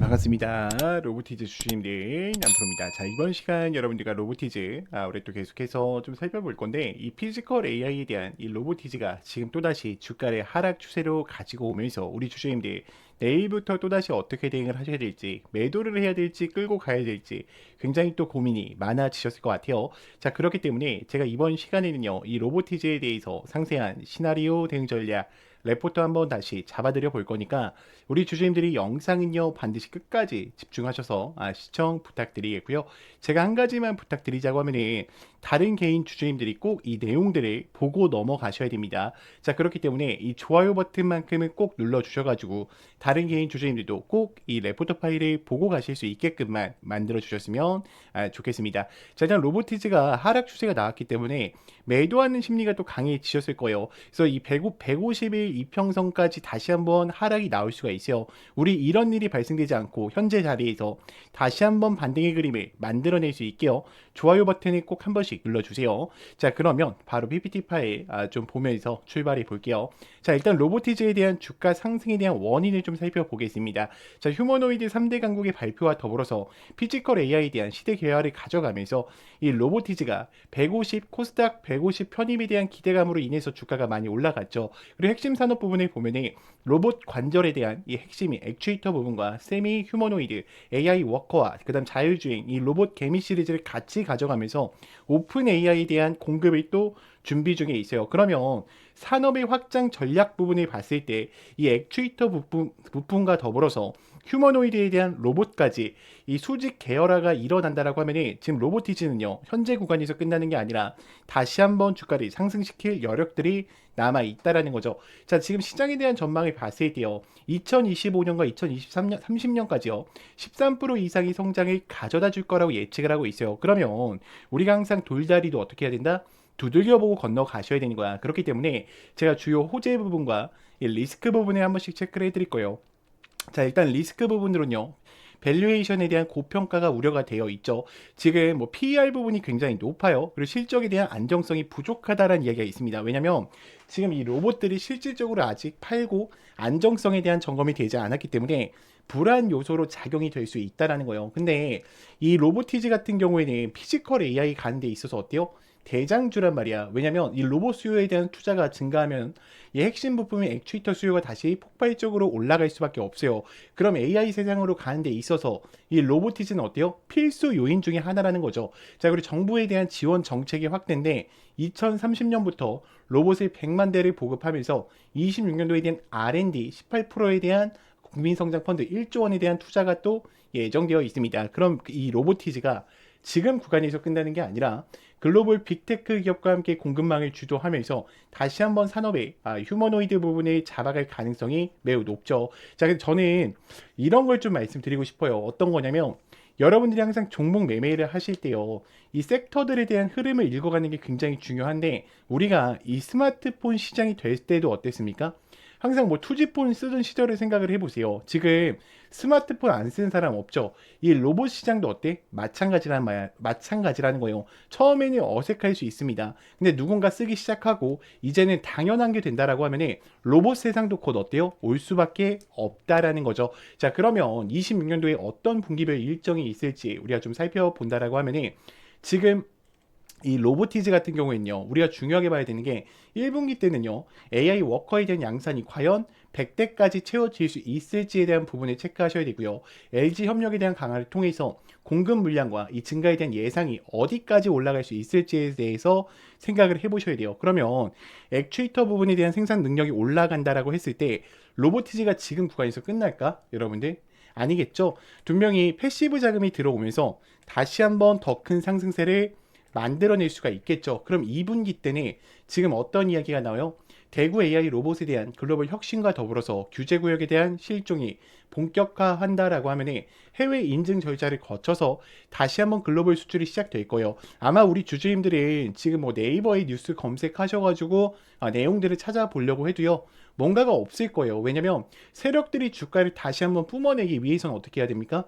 반갑습니다. 로보티즈 주주님들 남프로입니다. 자, 이번 시간 여러분들과 로보티즈 올해 또 계속해서 좀 살펴볼 건데, 이 피지컬 AI에 대한 이 로보티즈가 지금 또다시 주가를 하락 추세로 가지고 오면서 우리 주주님들 내일부터 또다시 어떻게 대응을 하셔야 될지, 매도를 해야 될지 끌고 가야 될지 굉장히 또 고민이 많아지셨을 것 같아요. 자, 그렇기 때문에 제가 이번 시간에는요, 이 로보티즈에 대해서 상세한 시나리오 대응 전략 레포트 한번 다시 잡아드려 볼 거니까 우리 주주님들이 영상은요 반드시 끝까지 집중하셔서 시청 부탁드리겠고요. 제가 한 가지만 부탁드리자고 하면은 다른 개인 주주님들이 꼭 이 내용들을 보고 넘어가셔야 됩니다. 자, 그렇기 때문에 이 좋아요 버튼만큼은 꼭 눌러 주셔가지고 다른 개인 주주님들도 꼭 이 레포트 파일을 보고 가실 수 있게끔만 만들어 주셨으면 좋겠습니다. 자, 일단 로보티즈가 하락 추세가 나왔기 때문에 매도하는 심리가 또 강해지셨을 거예요. 그래서 이 150일 이평선까지 다시 한번 하락이 나올 수가 있어요. 우리 이런 일이 발생되지 않고 현재 자리에서 다시 한번 반등의 그림을 만들어낼 수 있게요. 좋아요 버튼을 꼭 한 번씩 눌러주세요. 자, 그러면 바로 PPT 파일 좀 보면서 출발해 볼게요. 자, 일단 로보티즈에 대한 주가 상승에 대한 원인을 좀 살펴보겠습니다. 자, 휴머노이드 3대 강국의 발표와 더불어서 피지컬 AI에 대한 시대 개화를 가져가면서 이 로보티즈가 150 코스닥 150 편입에 대한 기대감으로 인해서 주가가 많이 올라갔죠. 그리고 핵심 산업 부분을 보면은 로봇 관절에 대한 이 핵심이 액추에이터 부분과 세미 휴머노이드, AI 워커와 그다음 자율주행 이 로봇 개미 시리즈를 같이 가져가면서 오픈 AI에 대한 공급을 또 준비 중에 있어요. 그러면 산업의 확장 전략 부분을 봤을 때 이 액추에이터 부분과 더불어서 휴머노이드에 대한 로봇까지 이 수직 계열화가 일어난다라고 하면은 지금 로보티즈는요 현재 구간에서 끝나는 게 아니라 다시 한번 주가를 상승시킬 여력들이 남아 있다라는 거죠. 자, 지금 시장에 대한 전망을 봤을 때요 2025년과 2023년 30년까지요 13% 이상의 성장을 가져다 줄 거라고 예측을 하고 있어요. 그러면 우리가 항상 돌다리도 어떻게 해야 된다? 두들겨보고 건너가셔야 되는 거야. 그렇기 때문에 제가 주요 호재 부분과 이 리스크 부분에 한 번씩 체크를 해드릴 거예요. 자, 일단 리스크 부분으로는요. 밸류에이션에 대한 고평가가 우려가 되어 있죠. 지금 뭐 PER 부분이 굉장히 높아요. 그리고 실적에 대한 안정성이 부족하다라는 이야기가 있습니다. 왜냐면 지금 이 로봇들이 실질적으로 아직 팔고 안정성에 대한 점검이 되지 않았기 때문에 불안 요소로 작용이 될 수 있다라는 거예요. 근데 이 로보티즈 같은 경우에는 피지컬 AI 가는 데 있어서 어때요? 대장주란 말이야. 왜냐면 이 로봇 수요에 대한 투자가 증가하면 이 핵심 부품의 액추에이터 수요가 다시 폭발적으로 올라갈 수밖에 없어요. 그럼 AI 세상으로 가는 데 있어서 이 로보티즈는 어때요? 필수 요인 중에 하나라는 거죠. 자, 그리고 정부에 대한 지원 정책의 확대인데 2030년부터 로봇을 100만 대를 보급하면서 26년도에 대한 R&D 18%에 대한 국민성장 펀드 1조 원에 대한 투자가 또 예정되어 있습니다. 그럼 이 로보티즈가 지금 구간에서 끝나는 게 아니라 글로벌 빅테크 기업과 함께 공급망을 주도하면서 다시 한번 산업의 휴머노이드 부분을 잡아갈 가능성이 매우 높죠. 자, 그래서 저는 이런 걸 좀 말씀드리고 싶어요. 어떤 거냐면 여러분들이 항상 종목 매매를 하실 때요. 이 섹터들에 대한 흐름을 읽어가는 게 굉장히 중요한데 우리가 이 스마트폰 시장이 될 때도 어땠습니까? 항상 뭐 투지폰 쓰던 시절을 생각을 해보세요. 지금 스마트폰 안 쓰는 사람 없죠. 이 로봇 시장도 어때? 마찬가지라는 거예요. 처음에는 어색할 수 있습니다. 근데 누군가 쓰기 시작하고 이제는 당연한 게 된다라고 하면은 로봇 세상도 곧 어때요? 올 수밖에 없다라는 거죠. 자, 그러면 26년도에 어떤 분기별 일정이 있을지 우리가 좀 살펴본다라고 하면은 지금 이 로보티즈 같은 경우에는요 우리가 중요하게 봐야 되는 게 1분기 때는요 AI 워커에 대한 양산이 과연 100대까지 채워질 수 있을지에 대한 부분을 체크하셔야 되고요. LG 협력에 대한 강화를 통해서 공급 물량과 이 증가에 대한 예상이 어디까지 올라갈 수 있을지에 대해서 생각을 해보셔야 돼요. 그러면 액추에이터 부분에 대한 생산 능력이 올라간다라고 했을 때 로보티즈가 지금 구간에서 끝날까? 여러분들? 아니겠죠. 분명히 패시브 자금이 들어오면서 다시 한번 더 큰 상승세를 만들어낼 수가 있겠죠. 그럼 2분기 때는 지금 어떤 이야기가 나와요? 대구 AI 로봇에 대한 글로벌 혁신과 더불어서 규제구역에 대한 실종이 본격화한다라고 하면 해외 인증 절차를 거쳐서 다시 한번 글로벌 수출이 시작될 거예요. 아마 우리 주주님들은 지금 뭐 네이버에 뉴스 검색하셔가지고 내용들을 찾아보려고 해도요. 뭔가가 없을 거예요. 왜냐면 세력들이 주가를 다시 한번 뿜어내기 위해서는 어떻게 해야 됩니까?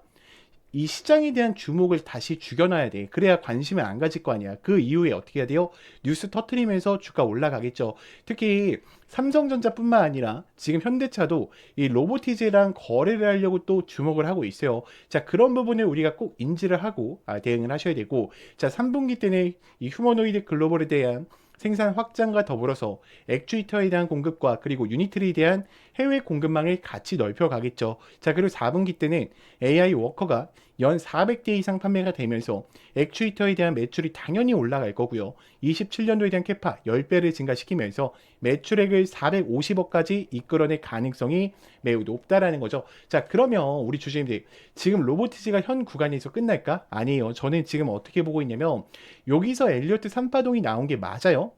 이 시장에 대한 주목을 다시 죽여놔야 돼. 그래야 관심을 안 가질 거 아니야. 그 이후에 어떻게 해야 돼요? 뉴스 터트리면서 주가 올라가겠죠. 특히 삼성전자뿐만 아니라 지금 현대차도 이 로보티즈랑 거래를 하려고 또 주목을 하고 있어요. 자, 그런 부분을 우리가 꼭 인지를 하고 대응을 하셔야 되고, 자, 3분기 때는 이 휴머노이드 글로벌에 대한 생산 확장과 더불어서 액추에이터에 대한 공급과 그리고 유니트에 대한 해외 공급망을 같이 넓혀가겠죠. 자, 그리고 4분기 때는 AI 워커가 연 400대 이상 판매가 되면서 액추에이터에 대한 매출이 당연히 올라갈 거고요. 27년도에 대한 캐파 10배를 증가시키면서 매출액을 450억까지 이끌어낼 가능성이 매우 높다라는 거죠. 자, 그러면 우리 주주님들, 지금 로보티지가 현 구간에서 끝날까? 아니에요. 저는 지금 어떻게 보고 있냐면 여기서 엘리어트 3파동이 나온 게 맞아요.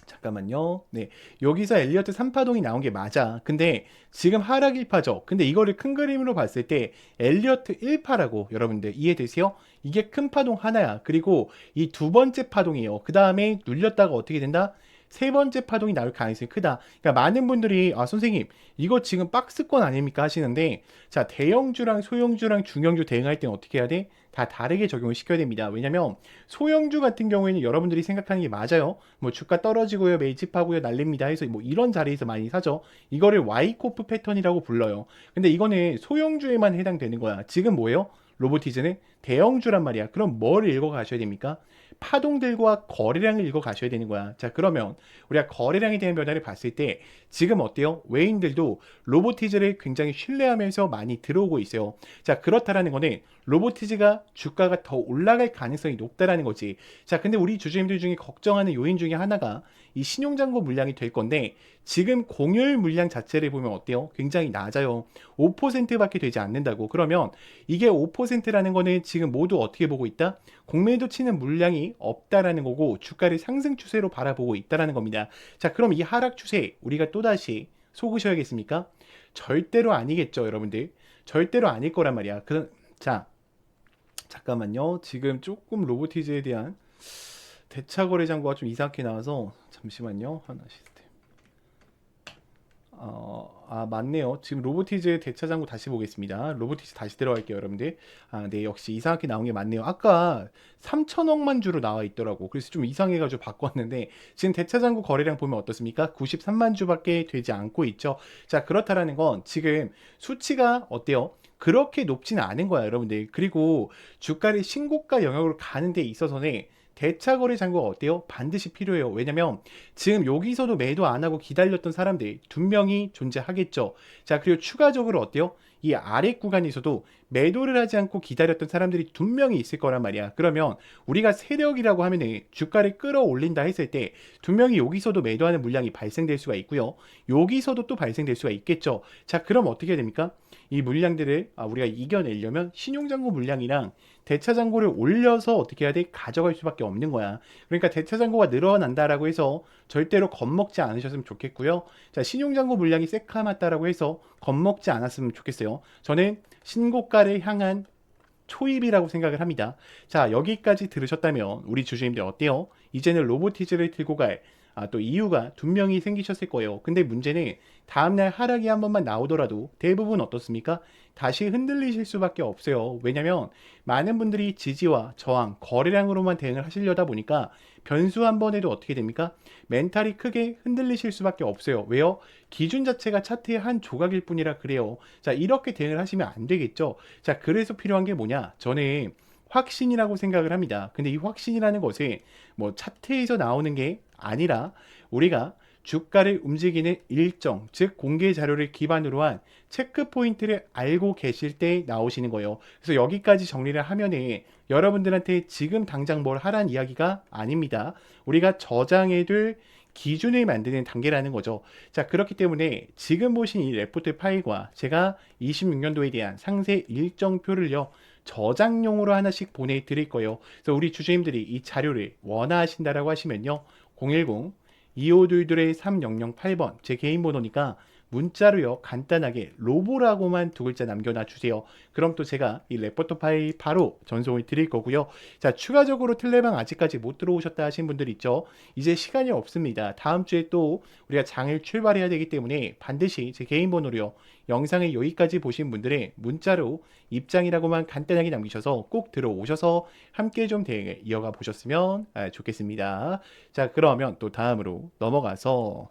잠깐만요. 네, 여기서 엘리어트 3파동이 나온 게 맞아. 근데 지금 하락 1파죠. 근데 이거를 큰 그림으로 봤을 때 엘리어트 1파라고 여러분들 이해되세요? 이게 큰 파동 하나야. 그리고 이 두 번째 파동이에요. 그 다음에 눌렸다가 어떻게 된다? 세 번째 파동이 나올 가능성이 크다. 그러니까 많은 분들이 선생님 이거 지금 박스권 아닙니까 하시는데, 자, 대형주랑 소형주랑 중형주 대응할 때는 어떻게 해야 돼? 다 다르게 적용을 시켜야 됩니다. 왜냐면 소형주 같은 경우에는 여러분들이 생각하는 게 맞아요. 뭐 주가 떨어지고요, 매집하고요, 날립니다 해서 뭐 이런 자리에서 많이 사죠. 이거를 와이코프 패턴이라고 불러요. 근데 이거는 소형주에만 해당되는 거야. 지금 뭐예요? 로보티즈는 대형주란 말이야. 그럼 뭘 읽어 가셔야 됩니까? 파동들과 거래량을 읽어 가셔야 되는 거야. 자, 그러면 우리가 거래량에 대한 변화를 봤을 때 지금 어때요? 외인들도 로보티즈를 굉장히 신뢰하면서 많이 들어오고 있어요. 자, 그렇다라는 거는 로보티즈가 주가가 더 올라갈 가능성이 높다라는 거지. 자, 근데 우리 주주님들 중에 걱정하는 요인 중에 하나가 이 신용잔고 물량이 될 건데, 지금 공유율 물량 자체를 보면 어때요? 굉장히 낮아요. 5%밖에 되지 않는다고. 그러면 이게 5%라는 거는 지금 모두 어떻게 보고 있다? 공매도 치는 물량이 없다라는 거고 주가를 상승 추세로 바라보고 있다라는 겁니다. 자, 그럼 이 하락 추세 우리가 또다시 속으셔야겠습니까? 절대로 아니겠죠, 여러분들. 절대로 아닐 거란 말이야. 자, 잠깐만요. 지금 조금 로보티즈에 대한 대차 거래 잔고가 좀 이상하게 나와서 잠시만요. 하나 시스템. 맞네요. 지금 로보티즈의 대차 잔고 다시 보겠습니다. 로보티즈 다시 들어갈게요, 여러분들. 네, 역시 이상하게 나온 게 맞네요. 아까 3천억만 주로 나와 있더라고. 그래서 좀 이상해가지고 바꿨는데, 지금 대차 잔고 거래량 보면 어떻습니까? 93만 주밖에 되지 않고 있죠. 자, 그렇다라는 건 지금 수치가 어때요? 그렇게 높지는 않은 거야, 여러분들. 그리고 주가를 신고가 영역으로 가는 데 있어서는 대차 거래 잔고가 어때요? 반드시 필요해요. 왜냐면 지금 여기서도 매도 안 하고 기다렸던 사람들이 두 명이 존재하겠죠. 자, 그리고 추가적으로 어때요? 이 아래 구간에서도 매도를 하지 않고 기다렸던 사람들이 두 명이 있을 거란 말이야. 그러면 우리가 세력이라고 하면은 주가를 끌어올린다 했을 때 두 명이 여기서도 매도하는 물량이 발생될 수가 있고요. 여기서도 또 발생될 수가 있겠죠. 자, 그럼 어떻게 됩니까? 이 물량들을 우리가 이겨내려면 신용잔고 물량이랑 대차잔고를 올려서 어떻게 해야 돼? 가져갈 수밖에 없는 거야. 그러니까 대차잔고가 늘어난다라고 해서 절대로 겁먹지 않으셨으면 좋겠고요. 자, 신용잔고 물량이 새카맣다라고 해서 겁먹지 않았으면 좋겠어요. 저는 신고가를 향한 초입이라고 생각을 합니다. 자, 여기까지 들으셨다면 우리 주주님들 어때요? 이제는 로보티즈를 들고 갈 또 이유가 두 명이 생기셨을 거예요. 근데 문제는 다음날 하락이 한 번만 나오더라도 대부분 어떻습니까? 다시 흔들리실 수밖에 없어요. 왜냐면 많은 분들이 지지와 저항, 거래량으로만 대응을 하시려다 보니까 변수 한 번에도 어떻게 됩니까? 멘탈이 크게 흔들리실 수밖에 없어요. 왜요? 기준 자체가 차트의 한 조각일 뿐이라 그래요. 자, 이렇게 대응을 하시면 안 되겠죠. 자, 그래서 필요한 게 뭐냐? 저는 확신이라고 생각을 합니다. 근데 이 확신이라는 것이 뭐 차트에서 나오는 게 아니라 우리가 주가를 움직이는 일정, 즉 공개 자료를 기반으로 한 체크 포인트를 알고 계실 때 나오시는 거예요. 그래서 여기까지 정리를 하면은 여러분들한테 지금 당장 뭘 하란 이야기가 아닙니다. 우리가 저장해둘 기준을 만드는 단계라는 거죠. 자, 그렇기 때문에 지금 보신 이 레포트 파일과 제가 26년도에 대한 상세 일정표를요, 저장용으로 하나씩 보내드릴 거예요. 그래서 우리 주주님들이 이 자료를 원하신다라고 하시면요, 010-2522-3008번 제 개인 번호니까 문자로요 간단하게 로보라고만 두 글자 남겨놔 주세요. 그럼 또 제가 이 레포터 파일 바로 전송을 드릴 거고요. 자, 추가적으로 텔레방 아직까지 못 들어오셨다 하신 분들 있죠. 이제 시간이 없습니다. 다음 주에 또 우리가 장을 출발해야 되기 때문에 반드시 제 개인 번호로요, 영상을 여기까지 보신 분들은 문자로 입장이라고만 간단하게 남기셔서 꼭 들어오셔서 함께 좀 대응을 이어가 보셨으면 좋겠습니다. 자, 그러면 또 다음으로 넘어가서,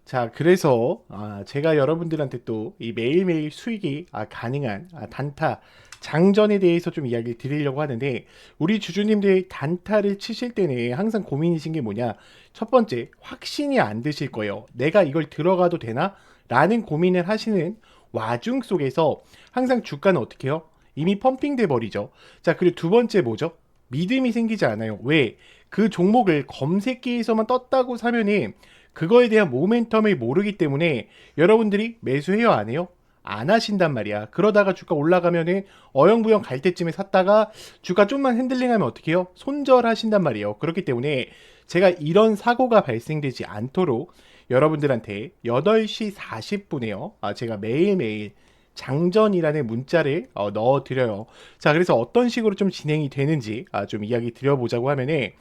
자, 그래서 제가 여러분들한테 또 이 매일매일 수익이 가능한 단타 장전에 대해서 좀 이야기를 드리려고 하는데, 우리 주주님들 단타를 치실 때는 항상 고민이신 게 뭐냐? 첫 번째, 확신이 안 드실 거예요. 내가 이걸 들어가도 되나? 라는 고민을 하시는 와중 속에서 항상 주가는 어떻게 해요? 이미 펌핑돼 버리죠. 자, 그리고 두 번째 뭐죠? 믿음이 생기지 않아요. 왜? 그 종목을 검색기에서만 떴다고 사면은 그거에 대한 모멘텀을 모르기 때문에 여러분들이 매수해요, 안 해요? 안 하신단 말이야. 그러다가 주가 올라가면은 어영부영 갈 때쯤에 샀다가 주가 좀만 핸들링하면 어떻게 해요? 손절하신단 말이에요. 그렇기 때문에 제가 이런 사고가 발생되지 않도록 여러분들한테 8시 40분에요. 제가 매일매일 장전이라는 문자를 넣어드려요. 자, 그래서 어떤 식으로 좀 진행이 되는지 좀 이야기 드려보자고 하면은,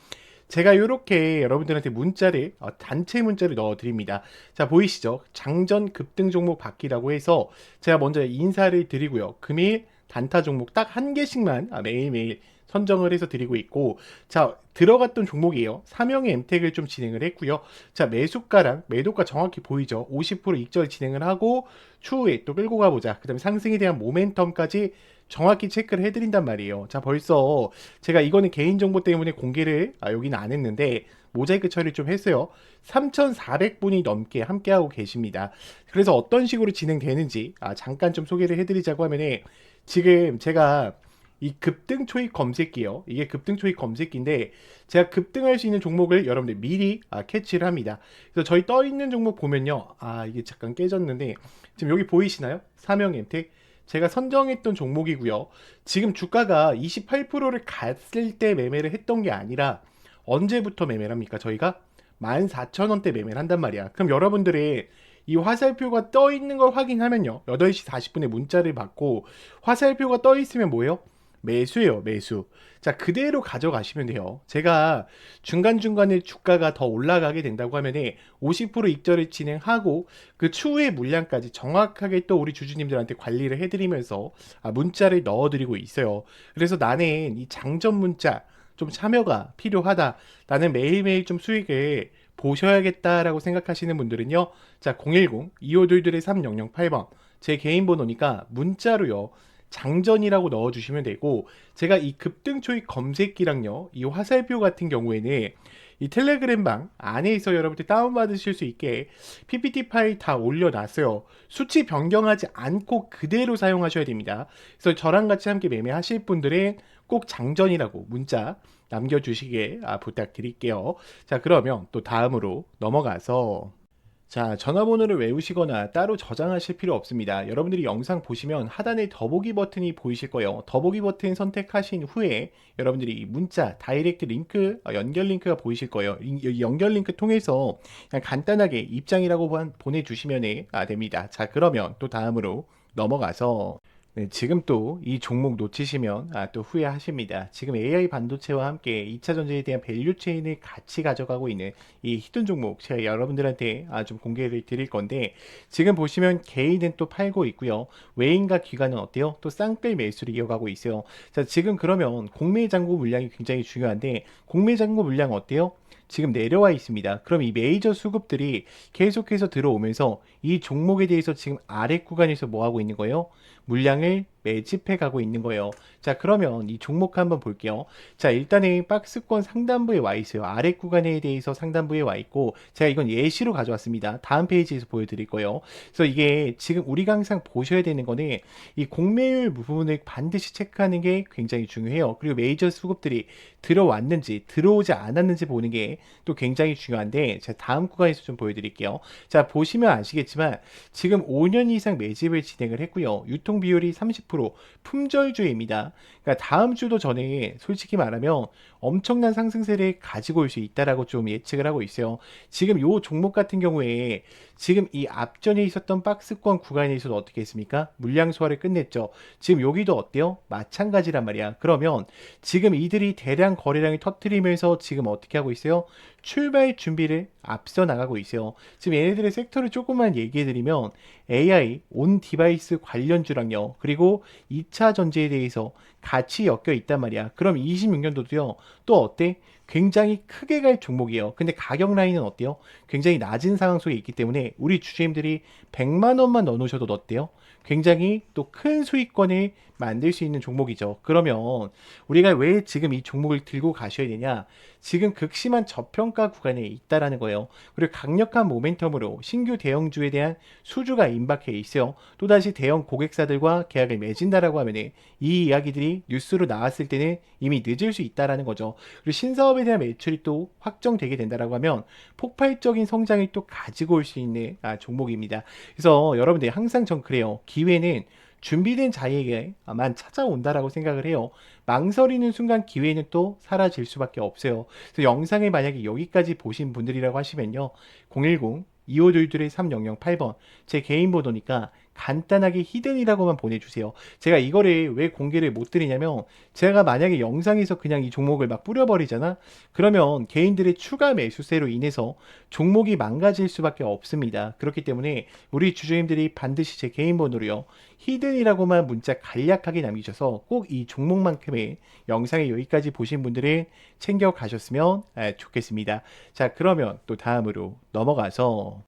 제가 이렇게 여러분들한테 문자를 단체 문자를 넣어 드립니다. 자, 보이시죠? 장전 급등 종목 받기라고 해서 제가 먼저 인사를 드리고요. 금일 단타 종목 딱 한 개씩만 매일매일 선정을 해서 드리고 있고, 자, 들어갔던 종목이에요. 삼영의 엠텍을 좀 진행을 했고요. 자, 매수가랑 매도가 정확히 보이죠? 50% 익절 진행을 하고 추후에 또 끌고 가보자. 그 다음에 상승에 대한 모멘텀까지 정확히 체크를 해드린단 말이에요. 자, 벌써 제가 이거는 개인정보 때문에 공개를 여기는 안 했는데 모자이크 처리 좀 했어요. 3,400분이 넘게 함께하고 계십니다. 그래서 어떤 식으로 진행되는지 잠깐 좀 소개를 해드리자고 하면은, 지금 제가 이 급등 초입 검색기요. 이게 급등 초입 검색기인데 제가 급등할 수 있는 종목을 여러분들 미리 캐치를 합니다. 그래서 저희 떠 있는 종목 보면요. 이게 잠깐 깨졌는데 지금 여기 보이시나요? 삼영엠텍. 제가 선정했던 종목이고요. 지금 주가가 28%를 갔을 때 매매를 했던 게 아니라 언제부터 매매를 합니까? 저희가 14,000원대 매매를 한단 말이야. 그럼 여러분들이 이 화살표가 떠 있는 걸 확인하면요, 8시 40분에 문자를 받고 화살표가 떠 있으면 뭐예요? 매수예요, 매수. 자, 그대로 가져가시면 돼요. 제가 중간중간에 주가가 더 올라가게 된다고 하면은 50% 익절을 진행하고 그 추후의 물량까지 정확하게 또 우리 주주님들한테 관리를 해드리면서 문자를 넣어드리고 있어요. 그래서 나는 이 장전 문자 좀 참여가 필요하다, 나는 매일매일 좀 수익을 보셔야겠다라고 생각하시는 분들은요, 자, 010-2522-3008번 제 개인 번호니까 문자로요 장전이라고 넣어주시면 되고, 제가 이 급등 초입 검색기랑요, 이 화살표 같은 경우에는 이 텔레그램 방 안에서 여러분들 다운받으실 수 있게 PPT 파일 다 올려놨어요. 수치 변경하지 않고 그대로 사용하셔야 됩니다. 그래서 저랑 같이 함께 매매하실 분들은 꼭 장전이라고 문자 남겨주시길 부탁드릴게요. 자, 그러면 또 다음으로 넘어가서, 자, 전화번호를 외우시거나 따로 저장하실 필요 없습니다. 여러분들이 영상 보시면 하단에 더보기 버튼이 보이실 거예요. 더보기 버튼 선택하신 후에 여러분들이 문자, 다이렉트 링크, 연결 링크가 보이실 거예요. 이 연결 링크 통해서 그냥 간단하게 입장이라고 보내주시면 됩니다. 자, 그러면 또 다음으로 넘어가서, 네, 지금 또 이 종목 놓치시면 또 후회하십니다. 지금 AI 반도체와 함께 2차 전지에 대한 밸류 체인을 같이 가져가고 있는 이 히든 종목, 제가 여러분들한테 좀 공개를 드릴 건데, 지금 보시면 개인은 또 팔고 있고요. 외인과 기관은 어때요? 또 쌍끌 매수를 이어가고 있어요. 자, 지금 그러면 공매 잔고 물량이 굉장히 중요한데, 공매 잔고 물량 어때요? 지금 내려와 있습니다. 그럼 이 메이저 수급들이 계속해서 들어오면서 이 종목에 대해서 지금 아래 구간에서 뭐 하고 있는 거예요? 물량을 매집해 가고 있는 거예요. 자, 그러면 이 종목 한번 볼게요. 자, 일단은 박스권 상단부에 와 있어요. 아래 구간에 대해서 상단부에 와 있고, 제가 이건 예시로 가져왔습니다. 다음 페이지에서 보여드릴 거예요. 그래서 이게 지금 우리가 항상 보셔야 되는 거는 이 공매율 부분을 반드시 체크하는 게 굉장히 중요해요. 그리고 메이저 수급들이 들어왔는지 들어오지 않았는지 보는 게 또 굉장히 중요한데, 제가 다음 구간에서 좀 보여드릴게요. 자, 보시면 아시겠지만 지금 5년 이상 매집을 진행을 했고요. 유통 비율이 30% 20% 품절주의입니다. 그러니까 다음 주도 전에 솔직히 말하면 엄청난 상승세를 가지고 올 수 있다라고 좀 예측을 하고 있어요. 지금 요 종목 같은 경우에 지금 이 앞전에 있었던 박스권 구간에 있어서 어떻게 했습니까? 물량 소화를 끝냈죠. 지금 여기도 어때요? 마찬가지란 말이야. 그러면 지금 이들이 대량 거래량을 터뜨리면서 지금 어떻게 하고 있어요? 출발 준비를 앞서 나가고 있어요. 지금 얘네들의 섹터를 조금만 얘기해 드리면 AI, 온 디바이스 관련주랑요. 그리고 2차 전지에 대해서 같이 엮여 있단 말이야. 그럼 26년도도요. 또 어때? 굉장히 크게 갈 종목이에요. 근데 가격 라인은 어때요? 굉장히 낮은 상황 속에 있기 때문에 우리 주주님들이 100만 원만 넣어 놓으셔도 어때요? 굉장히 또 큰 수익권을 만들 수 있는 종목이죠. 그러면 우리가 왜 지금 이 종목을 들고 가셔야 되냐? 지금 극심한 저평가 구간에 있다라는 거예요. 그리고 강력한 모멘텀으로 신규 대형주에 대한 수주가 임박해 있어요. 또다시 대형 고객사들과 계약을 맺은다라고 하면은 이 이야기들이 뉴스로 나왔을 때는 이미 늦을 수 있다라는 거죠. 그리고 신사업에 대한 매출이 또 확정되게 된다라고 하면 폭발적인 성장을 또 가지고 올 수 있는 종목입니다. 그래서 여러분들 항상 전 그래요. 기회는 준비된 자에게만 찾아온다라고 생각을 해요. 망설이는 순간 기회는 또 사라질 수밖에 없어요. 그래서 영상을 만약에 여기까지 보신 분들이라고 하시면요. 010-2522-3008번 제 개인 번호니까 간단하게 히든이라고만 보내주세요. 제가 이거를 왜 공개를 못 드리냐면 제가 만약에 영상에서 그냥 이 종목을 막 뿌려버리잖아? 그러면 개인들의 추가 매수세로 인해서 종목이 망가질 수밖에 없습니다. 그렇기 때문에 우리 주주님들이 반드시 제 개인 번호로요. 히든이라고만 문자 간략하게 남기셔서 꼭 이 종목만큼의 영상에 여기까지 보신 분들은 챙겨 가셨으면 좋겠습니다. 자, 그러면 또 다음으로 넘어가서